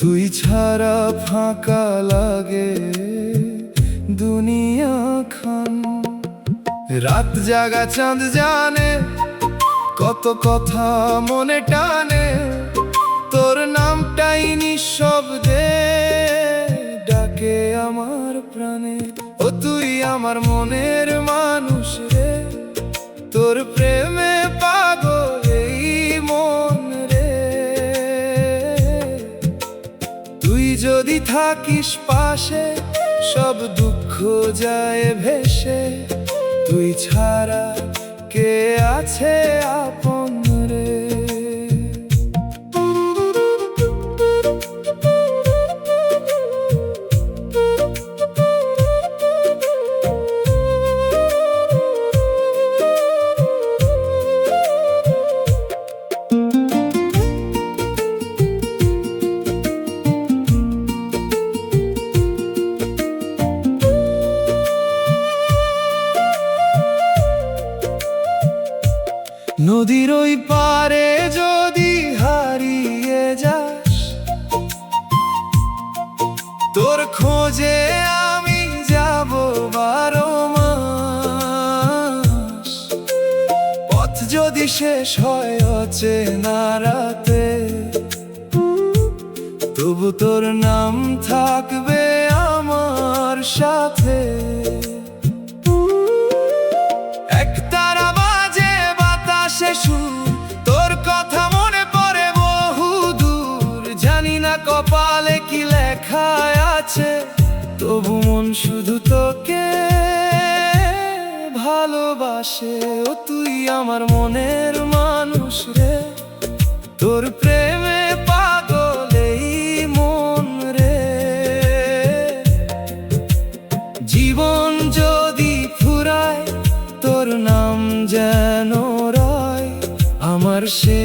তুই ছাড়া ফাঁকা লাগে দুনিয়া খান। রাত জাগা চাঁদ জানে কত কথা মনে টানে, তোর নামটাই নিঃশব্দে ডাকে আমার প্রাণে। ও তুই আমার মনের মানুষ রে, তোর প্রেমে পাগল এই মন রে। তুই যদি থাকিস পাশে সব দুঃখ যায় ভেসে, তুই ছাড়া কে আছে আপন রে। নদীর ওই পারে যদি হারিয়ে যাস, তোর খোঁজে আমি যাব 12 মাস। পথ যদি শেষ হয় অচেনা রাতে, তবু তোর নাম থাকবে আমার সাথে। তোর কথা মনে পড়ে বহু দূর, জানি না কপালে কি লেখা আছে, তবু মন শুধু তোকে ভালোবাসে। ও তুই আমার মনের মানুষ রে, তোর প্রেমে পাগল এই মন রে। জীবন যদি ফুরায় তোর নাম যেন আমার সে